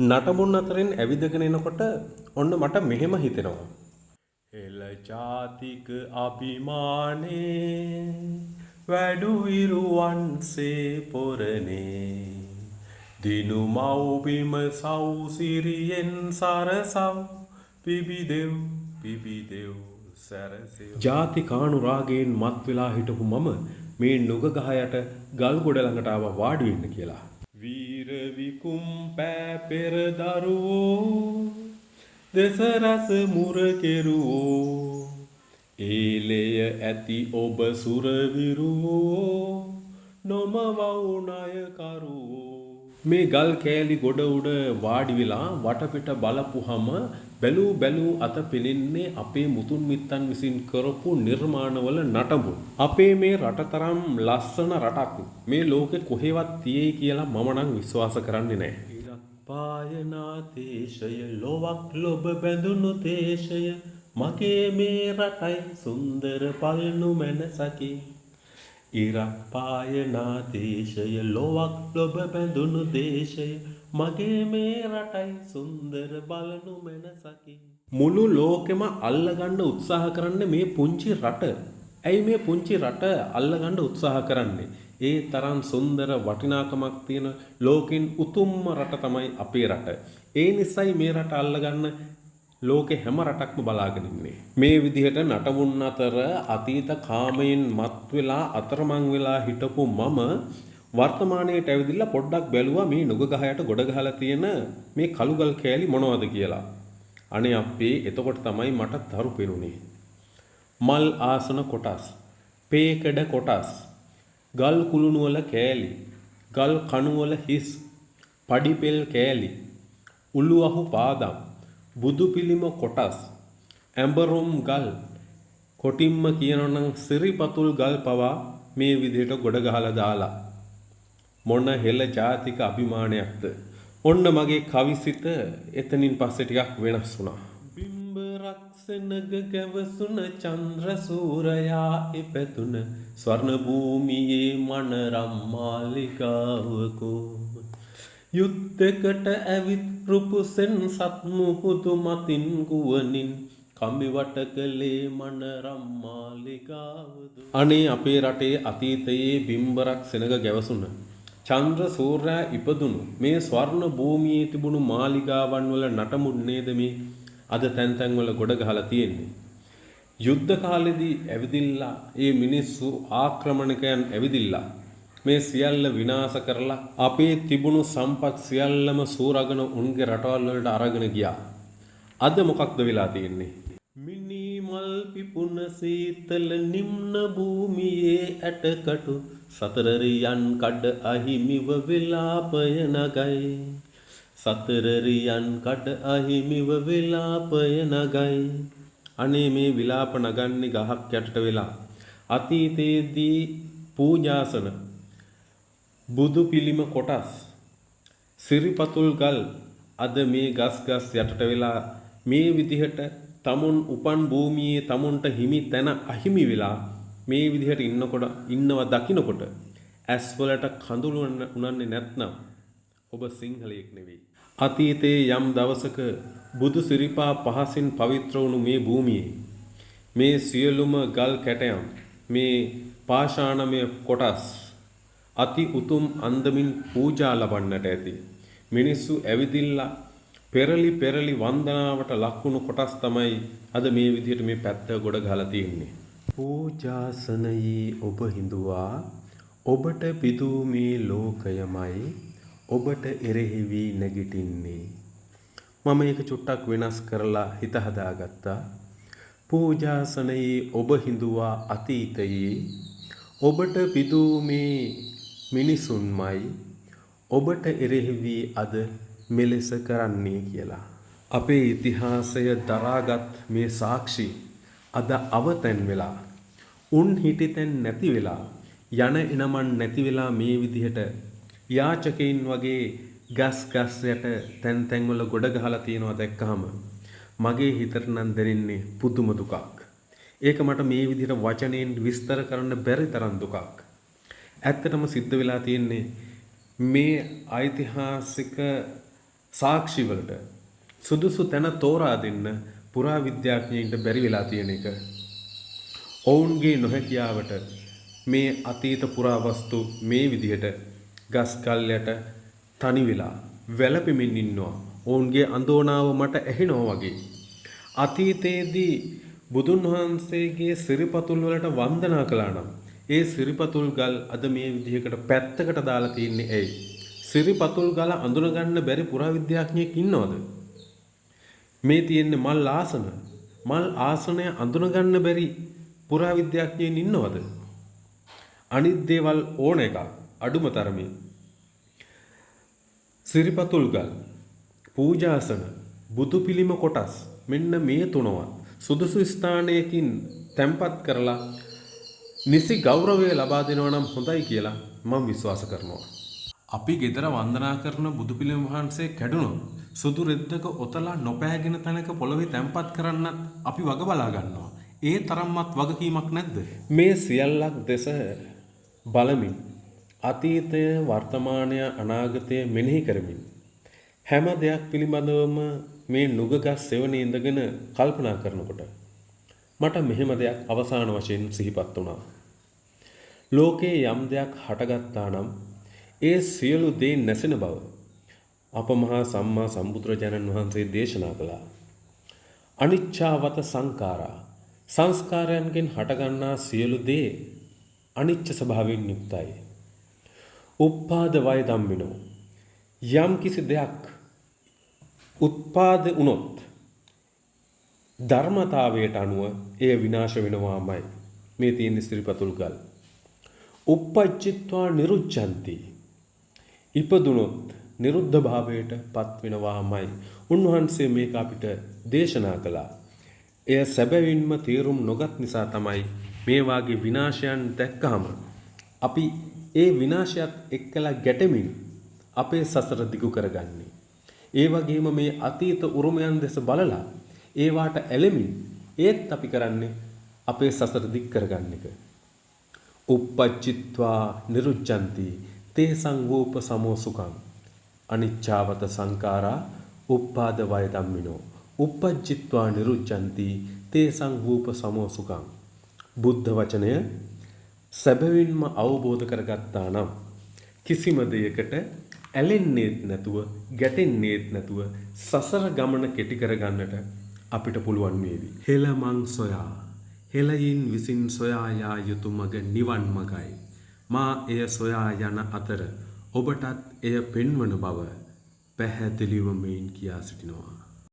නටබුන් අතරින් ඇවිදගෙන එනකොට ඔන්න මට මෙහෙම හිතෙනවා. එල ජාතික අභිමානේ වැඩුවිරුවන්සේ පොරනේ දිනු මව්බිම සව්සිරියෙන් සරසව් පිබිදෙව් සැරසෙව්. ජාති කාණු රාගයෙන් මත් වෙලා හිටපු මම මේ නුග ගහ යට ගල් ගොඩ ළඟට ආවා වාඩි වෙන්න කියලා. වීර විකුම් පෑ පෙර දරුවෝ දෙසරස මුර කෙරුවෝ ඒලය ඇති ඔබ සුරවිරුවෝ නොම වවුනය කරුවෝ. මේ ගල් කෑලි ගොඩ උඩ වාඩි වෙලා වටපිට බලපුහම බැලූ අත පෙනෙන්නේ අපේ මුතුන් මිත්තන් විසින් කරපු නිර්මාණවල නටබුන්. අපේ මේ රට තරම් ලස්සන රටක් මේ ලෝකෙ කොහෙවත් තියෙයි කියලා මම නම් විශ්වාස කරන්නේ නැහැ. ඉරක් පායනා තේශය ලොවක් ලොබ බැඳුණු තේශය මගේ මේ රටයි සුන්දර පල්නු මැනසකි. ඉරක් පායනා දේශය ලොවක් ලොබ බැඳුණු දේශය මගේ මේ රටයි සුන්දර බලනු මැනසකි. මුළු ලෝකෙම අල්ලගන්න උත්සාහ කරන්නේ මේ පුංචි රට. ඇයි මේ පුංචි රට අල්ලගන්න උත්සාහ කරන්නේ? ඒ තරම් සුන්දර වටිනාකමක් තියෙන ලෝකෙන් උතුම්ම රට තමයි අපේ රට. ඒ නිසයි මේ රට අල්ලගන්න ලෝකෙ හැම රටක්ම බලාගෙන ඉන්නේ. මේ විදිහට නටබුන් අතර අතීත කාමයෙන් මත් වෙලා අතරමං වෙලා හිටපු මම වර්තමානයට ඇවිදilla පොඩ්ඩක් බැලුවා මේ නුග ගහයට ගොඩ ගහලා තියෙන මේ කළුගල් කෑලි මොනවද කියලා. අනේ අපේ එතකොට තමයි මට තරු පෙනුනේ. මල් ආසන කොටස්, පේකඩ කොටස්, ගල් කුළුණු වල කෑලි, ගල් කණු වල හිස්, පඩිපෙල් කෑලි, උළු අහු පාදම්, බුදු පිළිම කොටස්, ඇඹරුම් ගල්, කොටින්ම කියනනම් සිරිපතුල් ගල් පවා මේ විදිහට ගොඩ ගහලා දාලා මොන හෙළ ජාතික අභිමානයක්ද. ඔන්න මගේ කවිසිත එතනින් පස්සේ ටිකක් වෙනස් වුණා. බිම්බ රක්සනග ගැවසුන චන්ද්‍ර සූරයා ඉපැතුන ස්වර්ණ භූමියේ මනරම් මාලිගාවකෝ යුද්ධකට ඇවිත් රුපුසෙන් සත්මුහුදු මතින් ගුවනින් කම්බිවට කළේ මනරම් මාලිගාවද. අනේ අපේ රටේ අතීතයේ බිම්බරක් සෙනග ගැවසුන චන්ද්‍ර සූර්යයා ඉපදුණු මේ ස්වර්ණ භූමියේ තිබුණු මාලිගාවන් වල නටමුන් නේද මේ අද තැන් තැන් වල ගොඩ ගහලා තියෙන්නේ. යුද්ධ කාලෙදී ඇවිදිලා ඒ මිනිස්සු ආක්‍රමණකයන් ඇවිදිලා මේ සියල්ල විනාශ කරලා අපේ තිබුණු සම්පත් සියල්ලම සූරගෙන උන්ගේ රටවල් වලට අරගෙන ගියා. අද මොකක්ද වෙලා තියෙන්නේ? මිනි මල් පිපුන සීතල නිම්න භූමියේ ඇටකටු සතරරියන් කඩ අහිමිව විලාපය නගයි. සතරරියන් කඩ අහිමිව විලාපය නගයි. අනේ මේ විලාප නගන්නේ ගහක් යටට වෙලා. අතීතයේදී පූජාසන බුදු පිළිම කොටස් සිරිපතුල් ගල් අද මේ ගස් යටට වෙලා මේ විදිහට තමුන් උපන් භූමියේ තමුන්ට හිමි තැන අහිමි වෙලා මේ විදිහට ඉන්නවා දකින්නකොට ඇස් වලට කඳුළු උනන්නේ නැත්නම් ඔබ සිංහලයෙක් නෙවෙයි. අතීතයේ යම් දවසක බුදු සිරිපා පහසින් පවිත්‍ර වුණු මේ භූමියේ මේ සියලුම ගල් කැටයම් මේ පාෂාණමය කොටස් අති උතුම් අන්දමින් පූජා ලබන්නට ඇති. මිනිස්සු ඇවිදිලා පෙරලි වන්දනාවට ලක්වුණු කොටස් තමයි අද මේ විදිහට මේ පැත්ත ගොඩ ගහලා තියෙන්නේ. පූජාසනයේ ඔබ හිඳුවා ඔබට පිදූ මේ ලෝකයමයි ඔබට එරෙහි වී නැගිටින්නේ. මම ඒක චුට්ටක් වෙනස් කරලා හිත හදාගත්තා. පූජාසනයේ ඔබ හිඳුවා අතීතයේ ඔබට පිදූ මේ මිනිසුන්මයි ඔබට එරෙහි වී අද මෙලෙස කරන්නේ කියලා. අපේ ඉතිහාසය දරාගත් මේ සාක්ෂි අද අවතැන් වෙලා උන් හිටිතැන් නැති වෙලා යන එනමන් නැති වෙලා මේ විදිහට යාචකයින් වගේ ගස් යට තැන් තැන්වල ගොඩ ගහලා තියෙනවා දැක්කහම මගේ හිතට නම් දැනෙන්නේ පුදුම දුකක්. ඒක මට මේ විදිහට වචනෙන් විස්තර කරන්න බැරි තරම් දුකක්. ඇත්තටම සිද්ධ වෙලා තියෙන්නේ මේ ඓතිහාසික සාක්ෂිවලට සුදුසු තැන තෝරා දෙන්න පුරාවිද්‍යාඥයින්ට බැරි වෙලා තියෙන එක. ඔවුන්ගේ නොහැකියාවට මේ අතීත පුරාවස්තු මේ විදිහට ගස් කල් යට තනි වෙලා වැළපෙමින් ඉන්නවා. ඔවුන්ගේ අඳෝනාව මට ඇහෙනවා වගේ. අතීතයේදී බුදුන් වහන්සේගේ සිරිපතුල් වලට වන්දනා කළා නම් ඒ සිරිපතුල් ගල් අද මේ විදිහකට පැත්තකට දාලා තින්නේ ඇයි? සිරිපතුල් ගල අඳුනගන්න බැරි පුරාවිද්‍යාඥයෙක් ඉන්නවද? මේ තියෙන්නේ මල් ආසන. මල් ආසනය අඳුනගන්න බැරි පුරාවිද්‍යාඥයින් ඉන්නවද? අනිත් දේවල් ඕන එක අඩුම තරමේ. සිරිපතුල් ගල්, පූජාසන, බුදු පිළිම කොටස් මෙන්න මේ තුනවත් සුදුසු ස්ථානයකින් තැන්පත් කරලා නිසි ගෞරවය ලබා දෙනවා නම් හොඳයි කියලා මම විශ්වාස කරනවා. අපි ගෙදර වන්දනා කරන බුදු පිළිම වහන්සේ කැඩුණොත් සුදු රෙද්දක ඔතලා නොපෑගෙන තැනක පොළවේ තැන්පත් කරන්නත් අපි වග බලා ගන්නවා. ඒ තරම්වත් වගකීමක් නැද්ද? මේ සියල්ලක් දෙස බලමින් අතීතය, වර්තමානය, අනාගතය මෙනෙහි කරමින් හැම දෙයක් පිළිබඳවම මේ නුගගස් සෙවණේ ඉඳගෙන කල්පනා කරනකොට මට මෙහෙම දෙයක් අවසාන වශයෙන් සිහිපත් වුණා. ලෝකේ යම් දෙයක් හටගත්තා නම් ඒ සියලු දේ නැසෙන බව අප මහා සම්මා සම්බුදුරජාණන් වහන්සේ දේශනා කළා. අනිච්චාවත සංඛාරා, සංස්කාරයන්ගෙන් හටගන්නා සියලු දේ අනිච්ච ස්වභාවයෙන් යුක්තයි. උප්පාද වය ධම්මිනෝ, යම් කිසි දෙයක් උත්පාද වුණොත් ධර්මතාවයට අනුව එය විනාශ වෙනවාමයි. මේ තියෙන සිරිපතුල් ගල්. uppajjitva nirucchanti, ඉපදුනොත් නිරුද්ධ භාවයට පත් වෙනවාමයි. උන්වහන්සේ මේක අපිට දේශනා කළා. එය සැබවින්ම තේරුම් නොගත් නිසා තමයි මේ වාගේ විනාශයන් දැක්කහම අපි ඒ විනාශයත් එක්කලා ගැටෙමින් අපේ සසර දිගු කරගන්නේ. ඒ වගේම මේ අතීත උරුමයන් දෙස බලලා ඒවාට ඇලෙමින් ඒත් අපි කරන්නේ අපේ සසර දික් කරගන්න එක. uppajjitva nirucchanti තේසං වූප සමෝසුකං අනිච්චාවත සංඛාරා උප්පාද වය ධම්මිනෝ uppajjitva nirucchanti තේසං වූප සමෝසුකං. බුද්ධ වචනය සැබවින්ම අවබෝධ කරගත්තා නම් කිසිම දෙයකට ඇලෙන්නේත් නැතුව ගැටෙන්නේත් නැතුව සසර ගමන කෙටි කරගන්නට අපිට පුළුවන් වේවි. හෙළමං සොයා, හෙළයින් විසින් සොයා යා යුතු මග නිවන් මගයි. මා එය සොයා යන අතර ඔබටත් එය පෙන්වන බව පැහැදිලිව මෙයින් කියා සිටිනවා.